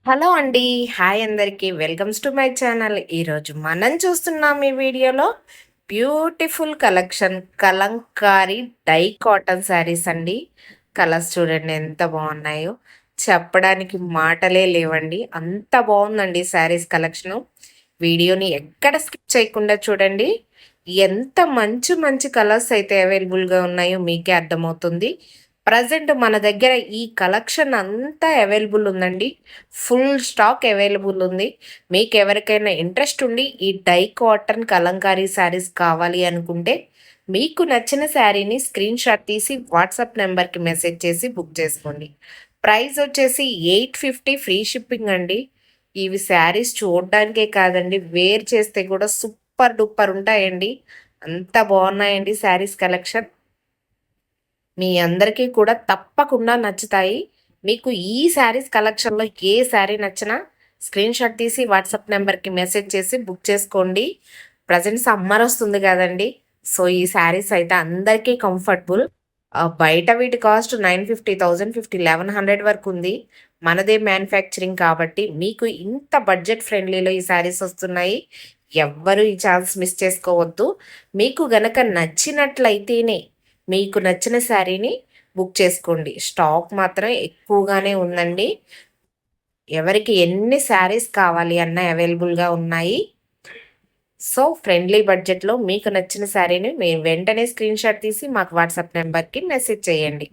Hello అండి. Hi అందరికి. Welcomes to my channel. ఈరోజు మనం చూస్తున్నాం ఈ వీడియోలో beautiful collection Kalamkari dye cotton sarees అండి. కలర్స్ చూడండి ఎంత బాగున్నాయో. చెప్పడానికి మాటలే లేవండి. అంత బాగుందండి శారీస్ కలెక్షను. వీడియోని ఎక్కడ స్కిప్ చేయకుండా చూడండి. ఎంత మంచి మంచి కలర్స్ అయితే అవైలబుల్‌గా ఉన్నాయో మీకే అర్థమవుతుంది. ప్రజెంట్ మన దగ్గర ఈ కలెక్షన్ అంతా అవైలబుల్ ఉందండి. ఫుల్ స్టాక్ అవైలబుల్ ఉంది. మీకెవరికైనా ఇంట్రెస్ట్ ఉండి ఈ డై కాటన్ కలంకారీ శారీస్ కావాలి అనుకుంటే, మీకు నచ్చిన శారీని స్క్రీన్‌షాట్ తీసి వాట్సాప్ నంబర్‌కి మెసేజ్ చేసి బుక్ చేసుకోండి. ప్రైస్ వచ్చేసి 850 ఫ్రీ షిప్పింగ్ అండి. ఇవి శారీస్ చూడడానికే కాదండి, వేర్ చేస్తే కూడా సూపర్ డూపర్ ఉంటాయండి. అంత బాగున్నాయండి శారీస్ కలెక్షన్. మీ అందరికీ కూడా తప్పకుండా నచ్చుతాయి. మీకు ఈ శారీస్ కలెక్షన్‌లో ఏ శారీ నచ్చినా స్క్రీన్‌షాట్ తీసి వాట్సాప్ నంబర్‌కి మెసేజ్ చేసి బుక్ చేసుకోండి. ప్రెజెంట్ సమ్మర్ వస్తుంది గదండీ! సో, ఈ శారీస్ అయితే అందరికీ కంఫర్టబుల్. బయట వీటి కాస్ట్ 950, 1050, 1100 వరకు ఉంది. మనదే మ్యానుఫ్యాక్చరింగ్ కాబట్టి మీకు ఇంత బడ్జెట్ ఫ్రెండ్లీలో ఈ శారీస్ వస్తున్నాయి. ఎవ్వరు ఈ ఛాన్స్ మిస్ చేసుకోవద్దు. మీకు గనక నచ్చినట్లయితేనే మీకు నచ్చిన శారీని బుక్ చేసుకోండి. స్టాక్ మాత్రం ఎక్కువగానే ఉందండి. ఎవరికి ఎన్ని శారీస్ కావాలి అన్నా అవైలబుల్‌గా ఉన్నాయి. సో, ఫ్రెండ్లీ బడ్జెట్‌లో మీకు నచ్చిన శారీని మీరు వెంటనే స్క్రీన్‌షాట్ తీసి మాకు వాట్సాప్ నంబర్‌కి మెసేజ్ చేయండి.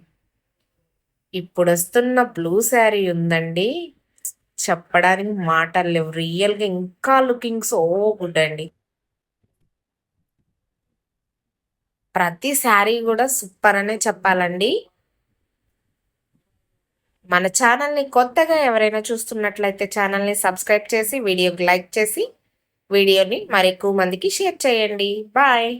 ఇప్పుడొస్తున్న బ్లూ శారీ ఉందండి. చెప్పడానికి మాటలు లేవు. రియల్‌గా ఇంకా లుకింగ్ సో గుడ్ అండి. ప్రతి శారీ గూడా సూపర్ అనే చెప్పాలండి. మన ఛానల్‌ని కొత్తగా ఎవరైనా చూస్తున్నట్లయితే ఛానల్‌ని సబ్స్క్రైబ్ చేసి, వీడియోకి లైక్ చేసి, వీడియోని మరెక్కువ మందికి షేర్ చేయండి. బాయ్.